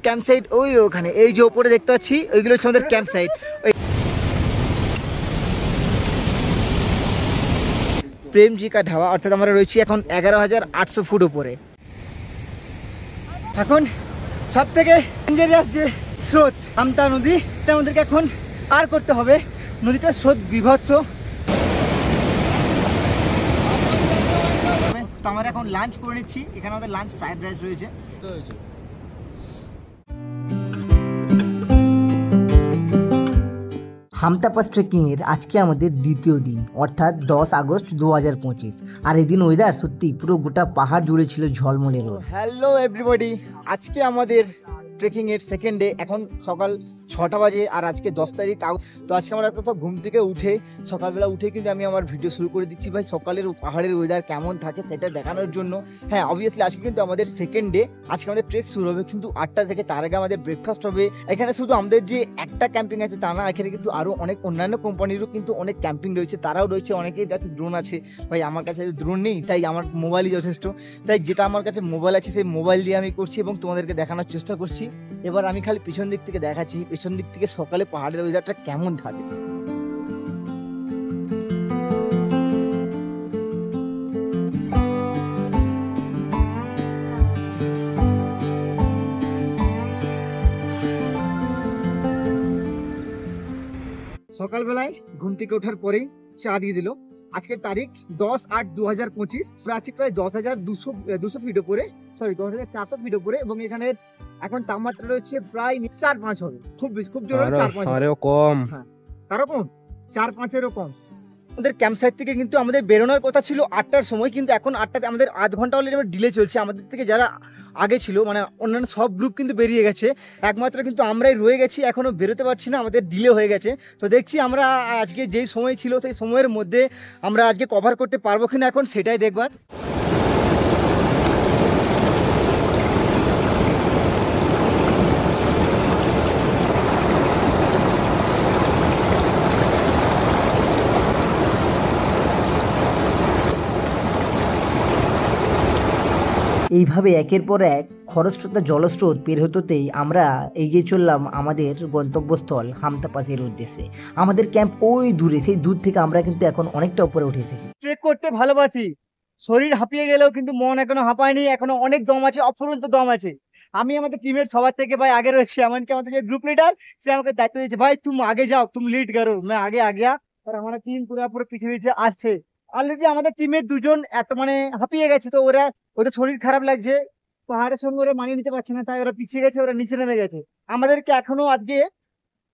Camp site ওই ওখানে, এই যে ওপরে দেখতে পাচ্ছি ওইগুলো হচ্ছে আমাদের ক্যাম্প সাইট। প্রেমজি কা ধাবা, অর্থাৎ আমরা রয়েছি এখন 11,800 ফুট উপরে। এখন সব থেকে ডেঞ্জারাস যে স্রোত হামতা নদী, এটা আমাদেরকে এখন পার করতে হবে। নদীটার স্রোত বিভৎস। তো আমরা এখন লাঞ্চ করে নিচ্ছি। এখানে আমাদের লাঞ্চ ফ্রাইড রাইস রয়েছে। হামতা পাস ট্রেকিংয়ের আজকে আমাদের দ্বিতীয় দিন, অর্থাৎ 10 আগস্ট 2025। আর এদিন ওয়েদার সত্যি পুরো গোটা পাহাড় জুড়ে ছিল ঝলমলে রোদ। হ্যালো এভরিবডি, আজকে আমাদের ট্রেকিংয়ের সেকেন্ড ডে। এখন সকাল 6টা বাজে আর আজকে 10 তারিখ। তো আজকে আমরা কোথাও ঘুম থেকে উঠে সকালবেলা উঠে কিন্তু আমি আমার ভিডিও শুরু করে দিচ্ছি ভাই সকালের পাহাড়ের ওয়েদার কেমন থাকে সেটা দেখানোর জন্য। হ্যাঁ, অবভিয়াসলি আজকে কিন্তু আমাদের সেকেন্ড ডে। আজকে আমাদের ট্রেক শুরু হবে কিন্তু 8টা থেকে। তার আগে আমাদের ব্রেকফাস্ট হবে। এখানে শুধু আমাদের যে একটা ক্যাম্পিং আছে তা না, এখানে কিন্তু আরও অনেক অন্যান্য কোম্পানিরও কিন্তু অনেক ক্যাম্পিং রয়েছে, তারাও রয়েছে। অনেকের কাছে ড্রোন আছে, ভাই আমার কাছে ড্রোন নেই, তাই আমার মোবাইলই যথেষ্ট। তাই যেটা আমার কাছে মোবাইল আছে সেই মোবাইল দিয়ে আমি করছি এবং তোমাদেরকে দেখানোর চেষ্টা করছি। এবার আমি খালি পিছন দিক থেকে দেখাচ্ছি, পিছন দিক থেকে সকালে পাহাড়ের ওয়েদারটা কেমন থাকে। সকালবেলায় ঘুম থেকে ওঠার পরেই চা দিয়ে দিল। আজকের তারিখ 10/8/2025। আজকে প্রায় 10,200 ফিট উপরে, সরি 10,400 ফিট উপরে। এবং এখানে এখন তাপমাত্রা রয়েছে প্রায় 4-5 হবে। খুব জোরে 4-5, আরো কম। হ্যাঁ, আরো কম, 4-5-এরও কম। আমাদের ক্যাম্প সাইট থেকে কিন্তু আমাদের বেরোনোর কথা ছিল 8টার সময়, কিন্তু এখন 8টাতে আমাদের আধ ঘন্টা অলরেডি আমার ডিলে চলছে। আমাদের থেকে যারা আগে ছিল, মানে অন্যান্য সব গ্রুপ কিন্তু বেরিয়ে গেছে, একমাত্র কিন্তু আমরাই রয়ে গেছি, এখনও বেরোতে পারছি না, আমাদের ডিলে হয়ে গেছে। তো দেখছি আমরা আজকে যেই সময় ছিল সেই সময়ের মধ্যে আমরা আজকে কভার করতে পারবো কিনা, এখন সেটাই দেখবার। এইভাবে একের পর এক খরস্রোতা জলস্রোত পের হতেই আমরা এগিয়ে চললাম আমাদের গন্তব্যস্থল হামতা পাসের উদ্দেশ্যে। আমাদের ক্যাম্প ওই দূরে, সেই দূর থেকে আমরা কিন্তু এখন অনেকটা উপরে উঠে এসেছি। ট্রেক করতে ভালোবাসি, শরীর হাঁপিয়ে গেলেও কিন্তু মন এখনো হাঁপায়নি, এখনো অনেক দম আছে, অফুরন্ত দম আছে। আমি আমাদের টিমের সবার থেকে ভাই আগে রয়েছি। এমনকি আমাদের যে গ্রুপ লিডার, সে আমাকে দায়িত্ব দিয়েছে, ভাই তুমি আগে যাও, তুমি লিড করো, मैं আগে গিয়া। আর আমার টিম পুরো পিছিয়ে আসছে। অলরেডি আমাদের টিমের দুজন এত মানে হাঁপিয়ে গেছে, তো ওদের শরীর খারাপ লাগছে, পাহাড়ের সঙ্গে ওরা মানিয়ে নিতে পারছে না, তাই ওরা পিছিয়ে গেছে, ওরা নিচে নেমে গেছে। আমাদেরকে এখনো আজকে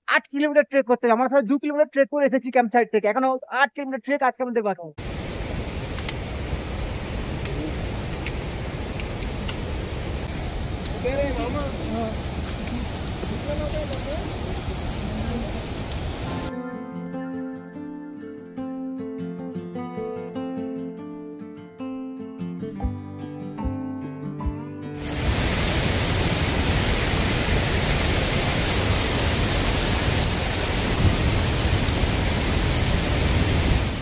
8 কিলোমিটার ট্রেক করতে হবে। আমরা সবাই 2 কিলোমিটার ট্রেক করে এসেছি ক্যাম্প সাইট থেকে, এখনো 8 কিলোমিটার ট্রেক আজকে আমাদের বাকি।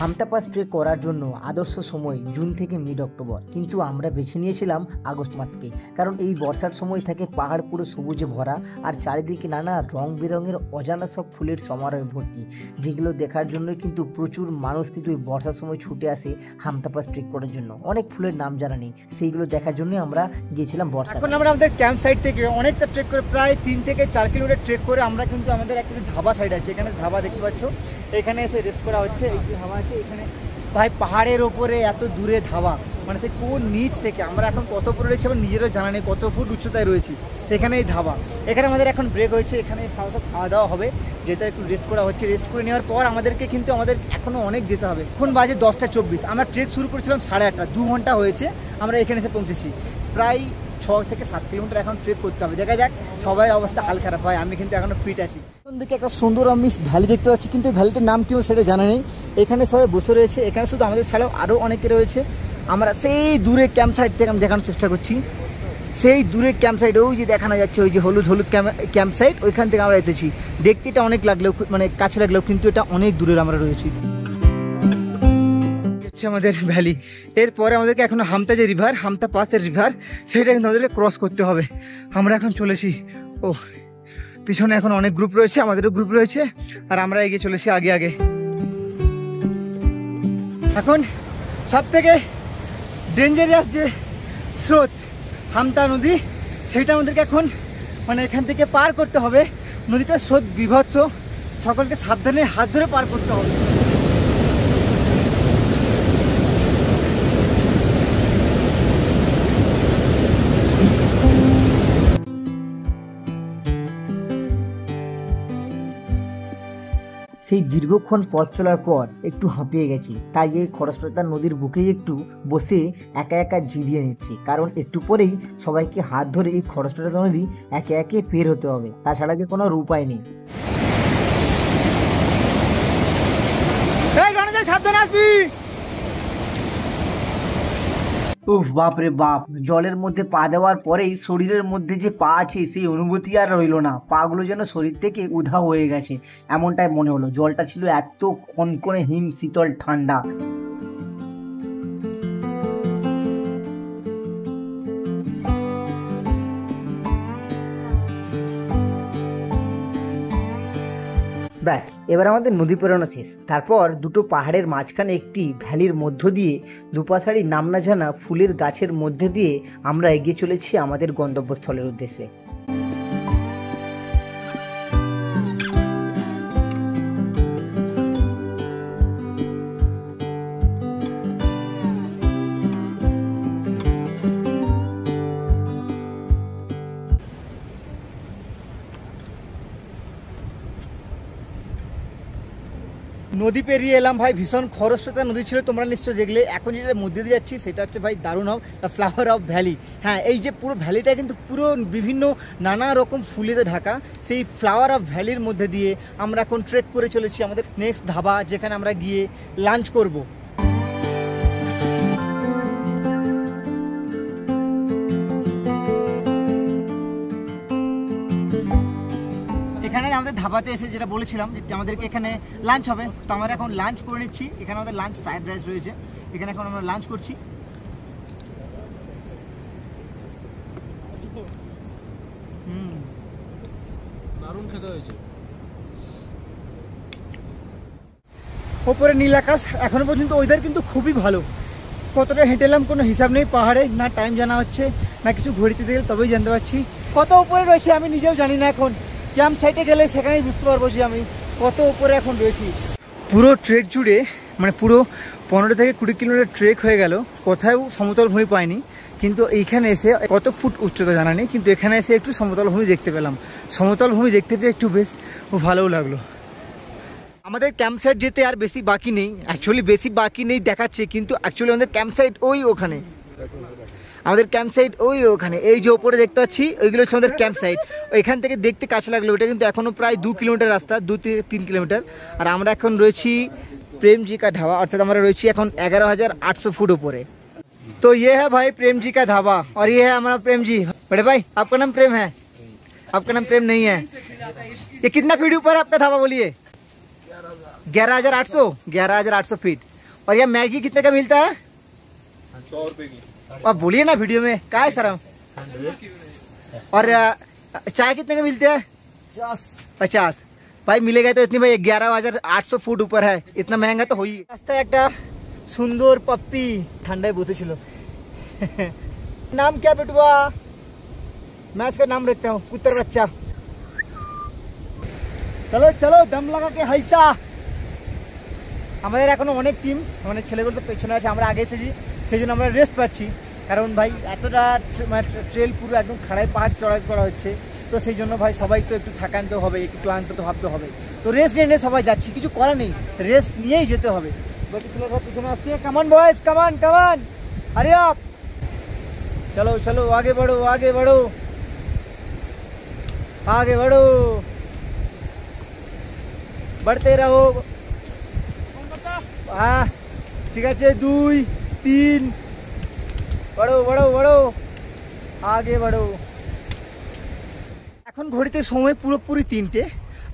হামতা পাস ট্রেক করার জন্য আদর্শ সময় জুন থেকে মিড অক্টোবর, কিন্তু আমরা বেছে নিয়েছিলাম আগস্ট মাসকে, কারণ এই বর্ষার সময় থাকে পাহাড় পুরো সবুজে ভরা আর চারিদিকে নানা রং বেরঙের অজানা সব ফুলের সমারোহে ভর্তি, যেগুলো দেখার জন্য কিন্তু প্রচুর মানুষ কিন্তু এই বর্ষার সময় ছুটে আসে হামতা পাস ট্রেক করার জন্য। অনেক ফুলের নাম জানা নেই, সেইগুলো দেখার জন্যই আমরা গিয়েছিলাম বর্ষা। এখন আমরা আমাদের ক্যাম্প সাইট থেকে অনেকটা ট্রেক করে প্রায় 3 থেকে 4 কিলোমিটার ট্রেক করে আমরা কিন্তু আমাদের একটা ধাবা সাইড আছে, এখানে ধাবা দেখতে পাচ্ছ, এখানে এসে রেস্ট করা হচ্ছে। এই যে ধাবা আছে এখানে, ভাই পাহাড়ের ওপরে এত দূরে ধাবা, মানে সে কোন নিচ থেকে আমরা এখন কত উপরে রয়েছি আমার নিজেরও জানা নেই, কত ফুট উচ্চতায় রয়েছি, সেখানে এই ধাবা। এখানে আমাদের এখন ব্রেক হয়েছে, এখানে খাওয়া দাওয়া হবে, যেটা একটু রেস্ট করা হচ্ছে। রেস্ট করে নেওয়ার পর আমাদেরকে কিন্তু আমাদের এখনও অনেক যেতে হবে। এখন বাজে 10টা 24, আমরা ট্রেক শুরু করেছিলাম 8:30, 2 ঘন্টা হয়েছে আমরা এখানে এসে পৌঁছেছি। প্রায় 6 থেকে 7 কিলোমিটার এখন ট্রেক করতে হবে। দেখা যাক, সবাই অবস্থা হাল খারাপ হয়, আমি কিন্তু এখনো ফিট আছি। দিকে একটা সুন্দর আমি ভ্যালি দেখতে পাচ্ছি, কিন্তু ভ্যালিটার নাম কি সেটা জানা নেই। এখানে সবাই বসে রয়েছে, এখানে শুধু আমাদের ছাড়াও আরও অনেকে রয়েছে। আমরা সেই দূরে ক্যাম্প সাইট থেকে আমি দেখানোর চেষ্টা করছি, সেই দূরে ক্যাম্প সাইট ওই যে দেখানো যাচ্ছে, ওই যে হলুদ ক্যাম্প সাইট, ওইখান থেকে আমরা এসেছি। দেখতে এটা অনেক লাগলেও, মানে কাছে লাগলেও, কিন্তু এটা অনেক দূরের আমরা রয়েছি। হচ্ছে আমাদের ভ্যালি। এরপরে আমাদেরকে এখন হামতা যে রিভার, হামতা পাসের রিভার, সেটা কিন্তু আমাদেরকে ক্রস করতে হবে। আমরা এখন চলেছি, ও পিছনে এখন অনেক গ্রুপ রয়েছে, আমাদেরও গ্রুপ রয়েছে, আর আমরা এগিয়ে চলেছি আগে আগে। এখন সব থেকে ডেঞ্জারাস যে স্রোত হামতা নদী, সেটা আমাদেরকে এখন মানে এখান থেকে পার করতে হবে। নদীটার স্রোত বিভৎস, সকলকে সাবধানে হাত ধরে পার করতে হবে। সেই দীর্ঘক্ষণ পথ চলার পর একটু হাঁপিয়ে গেছি, তাই এই খরস্রোতা নদীর বুকেই একটু বসে একা একা জিরিয়ে নিচ্ছি, কারণ একটু পরেই সবাইকে হাত ধরে এই খরস্রোতা নদী একে একে পের হতে হবে, তাছাড়া যে কোনো উপায় নেই। উফ, বাপরে বাপ, জলের মধ্যে পা দেওয়ার পরেই শরীরের মধ্যে যে পা আছে সেই অনুভূতি আর রইলো না, পাগুলো যেন শরীর থেকে উধাও হয়ে গেছে এমনটাই মনে হলো। জলটা ছিল এত কনকনে হিম শীতল ঠান্ডা। ব্যাস, এবার আমাদের নদী পেরোনো শেষ। তারপর দুটো পাহাড়ের মাঝখানে একটি ভ্যালির মধ্য দিয়ে দুপাশারি নাম না জানা ফুলের গাছের মধ্যে দিয়ে আমরা এগিয়ে চলেছি আমাদের গন্তব্যস্থলের উদ্দেশ্যে। নদী পেরিয়ে এলাম ভাই, ভীষণ খরস্রোতা নদী ছিল, তোমরা নিশ্চয় দেখলে। এখন যেটা মধ্যে দিয়ে যাচ্ছি সেটা হচ্ছে ভাই দারুণ hub, the flower of valley. হ্যাঁ, এই যে পুরো ভ্যালিটা কিন্তু পুরো বিভিন্ন নানা রকম ফুলেতে ঢাকা। সেই ফ্লাওয়ার অফ ভ্যালির মধ্যে দিয়ে আমরা এখন ট্রেক করে চলেছি আমাদের নেক্সট ধাবা, যেখানে আমরা গিয়ে লাঞ্চ করব। এখানে আমাদের ধাবাতে এসে যেটা বলেছিলাম যে আমাদেরকে এখানে লাঞ্চ হবে, তো আমরা এখন লাঞ্চ করে নিচ্ছি। এখানে আমাদের লাঞ্চ ফ্রাইড রাইস রয়েছে, এখানে এখন আমরা লাঞ্চ করছি। দারুণ খেতে হয়েছে। ওপরে নীল আকাশ, এখনো পর্যন্ত ওয়েদার কিন্তু খুবই ভালো। কতটা হেঁটে এলাম কোনো হিসাব নেই পাহাড়ে, না টাইম জানা হচ্ছে না কিছু, ঘড়িতে দিলে তবেই জানতে পারছি কত উপরে রয়েছে। আমি নিজেও জানি না, এখন ক্যাম্প সাইটে গেলে সেখানেই বুঝতে পারবো যে আমি কত উপরে এখন রয়েছি। পুরো ট্রেক জুড়ে মানে পুরো 15 থেকে 20 কিলোমিটার ট্রেক হয়ে গেল, কোথাও সমতল ভূমি পাইনি, কিন্তু এইখানে এসে কত ফুট উচ্চতা জানা নেই, কিন্তু এখানে এসে একটু সমতল ভূমি দেখতে পেলাম। সমতল ভূমি দেখতে পেয়ে একটু বেশ ভালোও লাগলো। আমাদের ক্যাম্প সাইট যেতে আর বেশি বাকি নেই, অ্যাকচুয়ালি বেশি বাকি নেই দেখাচ্ছে, কিন্তু অ্যাকচুয়ালি আমাদের ক্যাম্প সাইট ওই ওখানে, আমাদের ক্যাম্প সাইট ওই ওখানে, এই যে ওপরে দেখতে পাচ্ছি ওইগুলো হচ্ছে আমাদের ক্যাম্প সাইট। এখান থেকে দেখতে কাছে লাগলো, ওটা কিন্তু এখনও প্রায় 2 কিলোমিটার রাস্তা, 2-3 কিলোমিটার। আর আমরা এখন রয়েছি प्रेम जी का ढाबा, अर्थात हमारा रही এখন 11,800 फुट ऊपर है। तो ये है भाई प्रेम जी का ढाबा, और ये है हमारा प्रेम जी। बड़े भाई, आपका नाम प्रेम है? आपका नाम प्रेम नहीं है। ये कितना फीट ऊपर है आपका ढाबा, बोलिए? 11,800 फीट। और ये मैगी कितने का मिलता है? 100 रुपए की। अब बोलिए ना वीडियो में, क्या है सर? और चाय कितने का मिलते हैं? 50। भाई मिलेगा तो इतनी, भाई 11,800 फुट ऊपर है, इतना महंगा तो हो ही। रास्ता एक सुंदर पप्पी ठंडाয় বসেছিল। नाम क्या बेटुआ? मैं इसका नाम रखता हूँ कुत्तर बच्चा। चलो चलो दम लगा के হাইসা। আমাদের এখনো অনেক টিম, আমাদের ছেলেগুলো তো পেছনে আছে, আমরা আগে এসেছি, সেই জন্য আমরা রেস্ট পাচ্ছি। কারণ ভাই এতটা ট্রেল পুরো একদম খাড়াই পাহাড় চড়াই করা হচ্ছে, তো সেই জন্য ভাই সবাই তো একটু থাকানতে হবে, একটু ক্লান্ত তো ভাবতে হবে। তো রেস্ট নিয়ে সবাই যাচ্ছি, কিছু করা নেই, রেস্ট নিয়েই যেতে হবে। বাকি ছেলেরা পিছনে আসছে, কামান বয়েজ, কামান কামান, আরে আপ চলো চলো, আগে बढ़ो आगे बढ़ो आगे बढ़ो, बढ़ते रहो। हाँ ঠিক আছে, 2 3 बढ़ो बढ़ो बढ़ो आगे बढ़ो। এখন ঘড়িতে সময় পুরোপুরি 3টে।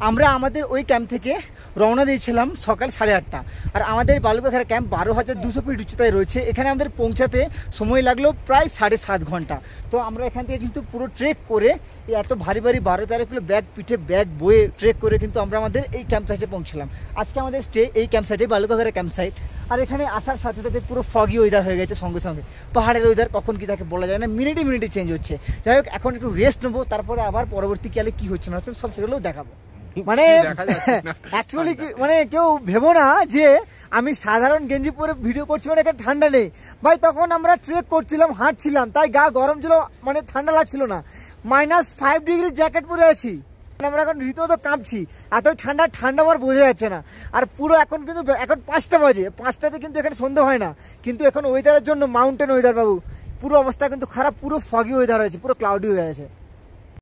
আমরা আমাদের ওই ক্যাম্প থেকে রওনা দিয়েছিলাম সকাল 8:30, আর আমাদের বালুকাঘাট ক্যাম্প 12,200 ফিট উচ্চতায় রয়েছে। এখানে আমাদের পৌঁছাতে সময় লাগলো প্রায় 7.5 ঘন্টা। তো আমরা এখান থেকে কিন্তু পুরো ট্রেক করে এই এত ভারী ভারী 12-13 কিলো ব্যাগ পিঠে ব্যাগ বয়ে ট্রেক করে কিন্তু আমরা আমাদের এই ক্যাম্প সাইটে পৌঁছলাম। আজকে আমাদের স্টে এই ক্যাম্প সাইটে, বালুকাঘাটের ক্যাম্প সাইট। আর এখানে আসার সাথে সাথে পুরো ফগি ওয়েদার হয়ে গেছে সঙ্গে সঙ্গে। পাহাড়ের ওয়েদার কখন কি তাকে বলা যায় না, মিনিটে মিনিটে চেঞ্জ হচ্ছে। যাই হোক, এখন একটু রেস্ট নেবো, তারপরে আবার পরবর্তীকালে কি হচ্ছে না হচ্ছে সব সেগুলোও দেখাবো। মানে অ্যাকচুয়ালি মানে কেউ ভেবো না যে আমি সাধারণ গেঞ্জি পরে ভিডিও করছি, মানে এখানে ঠান্ডা নেই ভাই। তখন আমরা ট্রেক করছিলাম, হাঁটছিলাম, তাই গা গরম ছিল, মানে ঠান্ডা লাগছিল না। -5 ডিগ্রি জ্যাকেট পরে আছি, আমরা এখন রীতিমতো কাঁপছি, এত ঠান্ডা আমার বোঝা যাচ্ছে না। আর পুরো এখন কিন্তু এখন 5টা বাজে, 5টাতে কিন্তু এখানে সন্ধ্যা হয় না, কিন্তু এখন ওয়েদারের জন্য মাউন্টেন ওয়েদার বাবু, পুরো অবস্থা কিন্তু খারাপ, পুরো ফগি ওয়েদার হয়েছে, পুরো ক্লাউডি হয়ে গেছে।